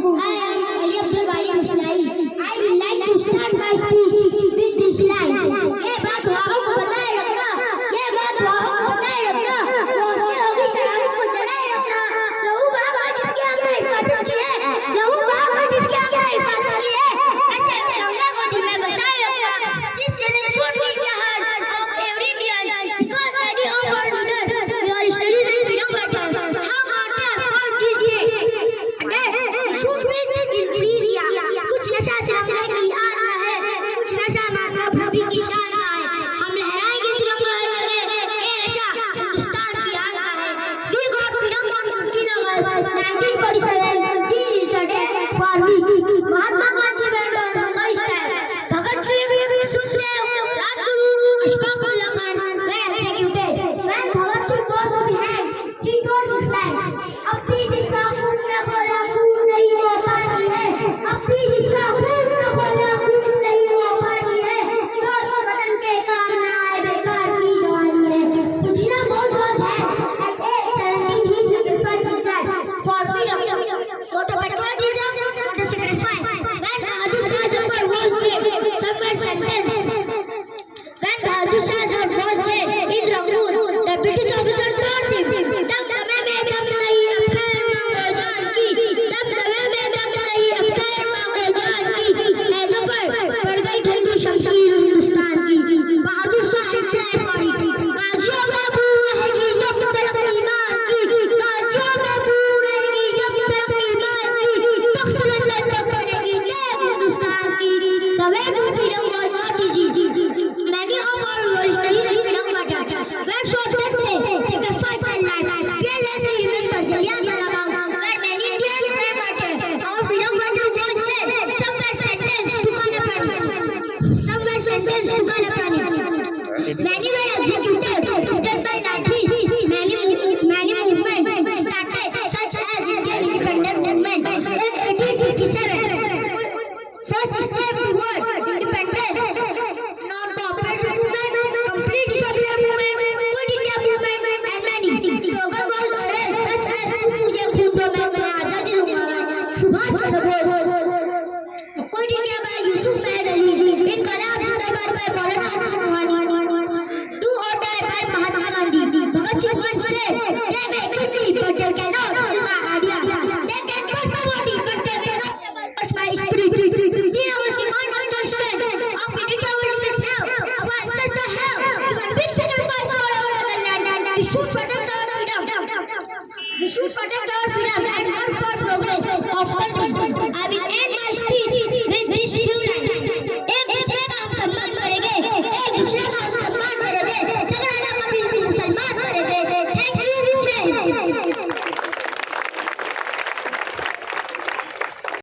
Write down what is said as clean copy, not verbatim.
I am Ali Abdul Bari Misnai. I would like to start my speech with this line. ये बात वाहों को बताए रखना, ये बात वाहों को बताए रखना, रोशनी होगी चरागों को जलाए रखना। लहू बहागा जिसकी हमने हिफाजत की है, लहू बहागा जिसकी हमने हिफाजत की है, ऐसे तिरंगा को दिल में बसाए रखना। This feeling should be in the heart of every Indian because many of our leaders we are studying in freedom fighter. How about that? What did they? Should be in India. कुछ नशा तिरंगे की आन का है, कुछ नशा माता भूमि की शान का है। हम लहराएंगे तिरंगा हर जगह, ये नशा हिंदुस्तान की आन का है। We got freedom on 15 August 1947. This is the day for me. Mahatma Gandhi went on hunger strike. Bhagat Singh, Sukhdev, Rajguru, Ashfaq Ullah Khan were executed. When Bhagat Singh was beheaded, he told his lines. अब भी जिसका खून न खोला, खून नहीं वो पानी है। अब भी जिसका खून न खोला, खून नहीं वो पानी है। जो इस वतन के काम न आए बेकार की जवानी है। पुदीना बहुत है। At age 17 he sacrificed his life for freedom. What a patriotism, what a sacrifice. When Bahadur Shah Zafar was jailed, some were sentenced. When Bahadur Shah Zafar was jailed in Rangoon, the British officer told him, "दम दमे में दम नहीं अफगान मांगो जान की, दम दमे में दम नहीं अफगान मांगो जान की, ऐ ज़फ़र पड़ गई ठंडी शमशीर हिंदुस्तान की." Bahadur Shah replied for it. गाजियों में बू रहेगी जब तक ईमान की, गाजियों में बू रहेगी जब तक ईमान की, तख्त लंदन तक बनेगी कैद हिंदुस्तान की। The way to freedom was not easy. Many of our revolutionary freedom fighters were so tempted, sacrificed their life, fearlessly remember Jallianwala Bagh, where many Indians were martyred. Our freedom fighters was jailed. Some were sentenced to Kalapani. Some were sentenced to Kalapani. Many were executed, beaten by lathis. Many movements started, such as Indian independence movement in 1857. First step toward independence. Non-cooperation movement, complete disappear movement, Quit India movement, and many. Slogan was arrest such as "तुम मुझे खून दो मैं तुम्हें आजादी दूंगा", Subhash Chandra Bose, Quit India by Yusuf मेहर अली, इनकलाब जिंदाबाद by मौलाना हसन रूहानी, Do or Die by Mahatma Gandhi. Bhagat Singh once said, "They may kill me, but they cannot kill my idea. They can crush my body, but they will not crush my spirit." In our Simon understand of unity our leaders have, our ancestors have given big sacrifice for our motherland. We should protect our freedom. We should protect our freedom and work for progress of country. I will end my speech with these few lines. एक दूसरे का हम सम्मान करेंगे, एक दूसरे का हम सम्मान करेंगे, झगड़ा ना कभी भी मुसलमान करेंगे। Thank you, जय हिंद।